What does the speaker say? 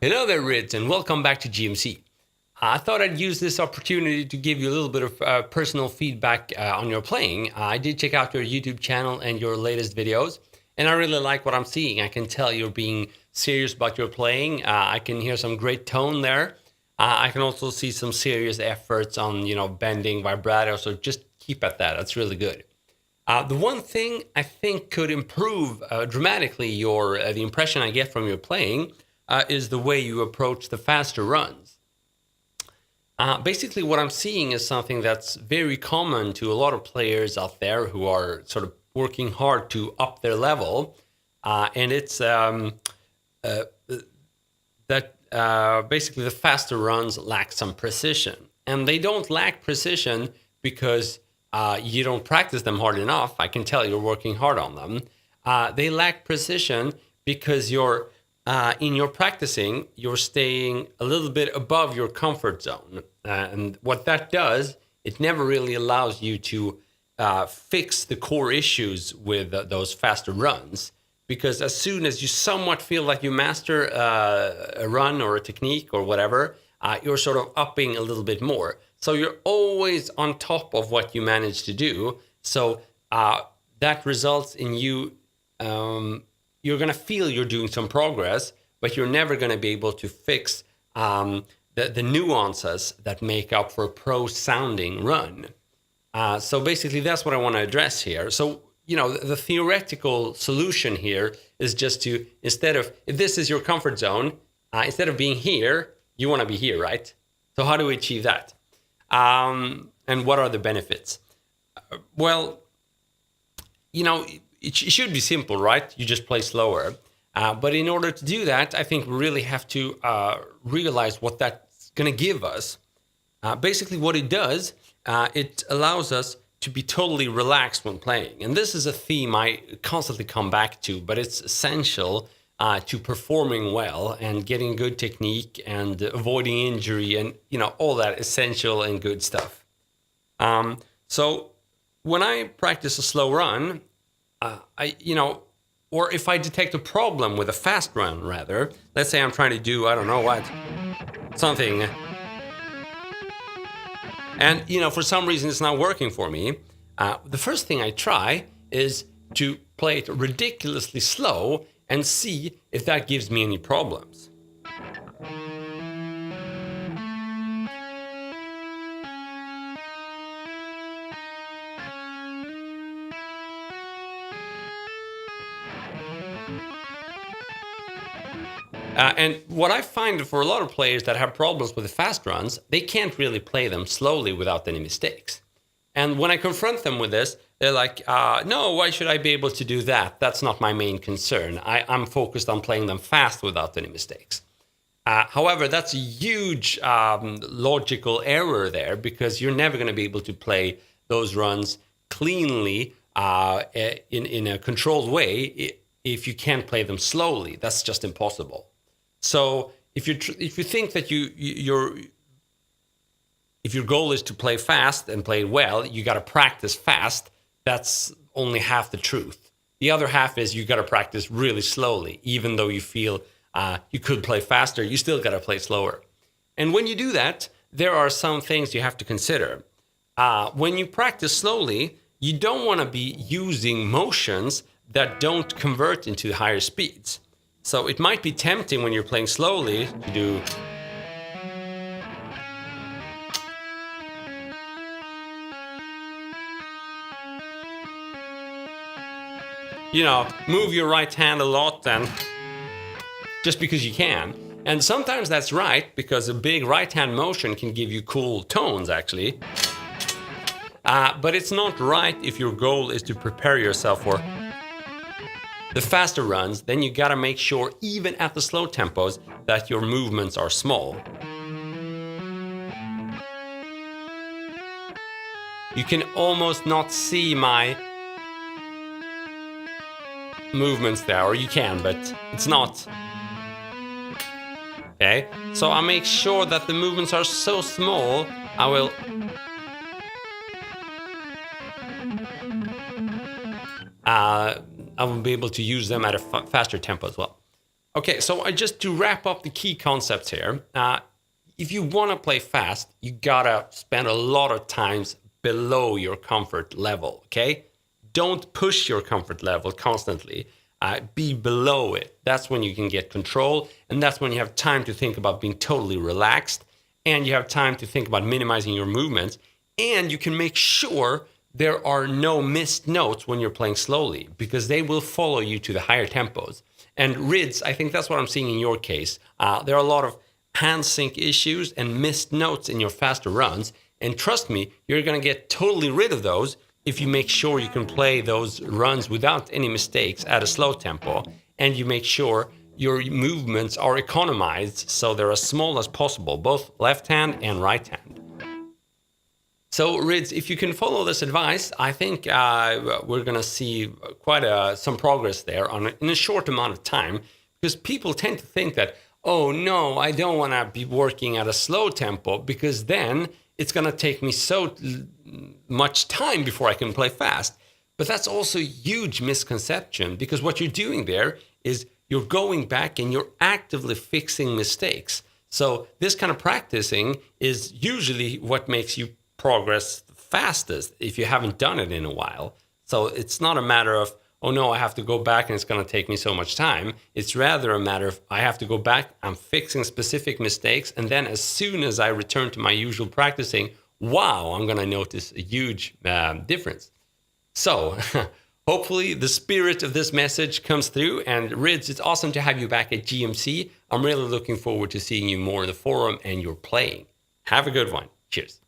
Hello there, Ritz, and welcome back to GMC. I thought I'd use this opportunity to give you a little bit of personal feedback on your playing. I did check out your YouTube channel and your latest videos, and I really like what I'm seeing. I can tell you're being serious about your playing. I can hear some great tone there. I can also see some serious efforts on, bending vibrato. So just keep at that. That's really good. The one thing I think could improve dramatically the impression I get from your playing is the way you approach the faster runs. Basically, what I'm seeing is something that's very common to a lot of players out there who are sort of working hard to up their level, and it's that basically the faster runs lack some precision, and they don't lack precision because you don't practice them hard enough. I can tell you're working hard on them. They lack precision because in your practicing, you're staying a little bit above your comfort zone. And what that does, it never really allows you to fix the core issues with those faster runs. Because as soon as you somewhat feel like you master a run or a technique or whatever, you're sort of upping a little bit more. So you're always on top of what you manage to do. So that results in you, you're going to feel you're doing some progress, but you're never going to be able to fix the nuances that make up for a pro-sounding run. So basically, that's what I want to address here. So, the theoretical solution here is just to, instead of, if this is your comfort zone, instead of being here, you want to be here, right? So how do we achieve that? And what are the benefits? Well, it should be simple, right? You just play slower. But in order to do that, I think we really have to realize what that's going to give us. Basically, what it does, it allows us to be totally relaxed when playing. And this is a theme I constantly come back to, but it's essential to performing well and getting good technique and avoiding injury and, all that essential and good stuff. So when I practice a slow run, or if I detect a problem with a fast run, rather, let's say I'm trying to do, I don't know what, something, and, for some reason it's not working for me, the first thing I try is to play it ridiculously slow and see if that gives me any problems. And what I find for a lot of players that have problems with the fast runs, they can't really play them slowly without any mistakes. And when I confront them with this, they're like, no, why should I be able to do that? That's not my main concern. I'm focused on playing them fast without any mistakes. However, that's a huge logical error there, because you're never going to be able to play those runs cleanly in a controlled way if you can't play them slowly. That's just impossible. So if you think that if your goal is to play fast and play well, you got to practice fast. That's only half the truth. The other half is you got to practice really slowly. Even though you feel you could play faster, you still got to play slower. And when you do that, there are some things you have to consider. When you practice slowly, you don't want to be using motions that don't convert into higher speeds. So it might be tempting when you're playing slowly to do, move your right hand a lot and just because you can. And sometimes that's right, because a big right hand motion can give you cool tones, actually. But it's not right if your goal is to prepare yourself for the faster runs. Then you gotta make sure, even at the slow tempos, that your movements are small. You can almost not see my movements there, or you can, but it's not. Okay, so I make sure that the movements are so small, I will be able to use them at a faster tempo as well. Okay, so just to wrap up the key concepts here, if you want to play fast, you gotta spend a lot of times below your comfort level. Okay, don't push your comfort level constantly. Be below it. That's when you can get control, and that's when you have time to think about being totally relaxed, and you have time to think about minimizing your movements, and you can make sure there are no missed notes when you're playing slowly because they will follow you to the higher tempos. And RIDS, I think that's what I'm seeing in your case. There are a lot of hand sync issues and missed notes in your faster runs. And trust me, you're going to get totally rid of those if you make sure you can play those runs without any mistakes at a slow tempo. And you make sure your movements are economized so they're as small as possible, both left hand and right hand. So, Rids, if you can follow this advice, I think we're going to see quite some progress there in a short amount of time, because people tend to think that, oh, no, I don't want to be working at a slow tempo because then it's going to take me so much time before I can play fast. But that's also a huge misconception, because what you're doing there is you're going back and you're actively fixing mistakes. So this kind of practicing is usually what makes you progress fastest if you haven't done it in a while. So it's not a matter of, oh no, I have to go back and it's going to take me so much time. It's rather a matter of, I have to go back, I'm fixing specific mistakes, and then as soon as I return to my usual practicing, wow, I'm going to notice a huge difference. So hopefully the spirit of this message comes through. And Rids, it's awesome to have you back at GMC. I'm really looking forward to seeing you more in the forum and your playing. Have a good one. Cheers.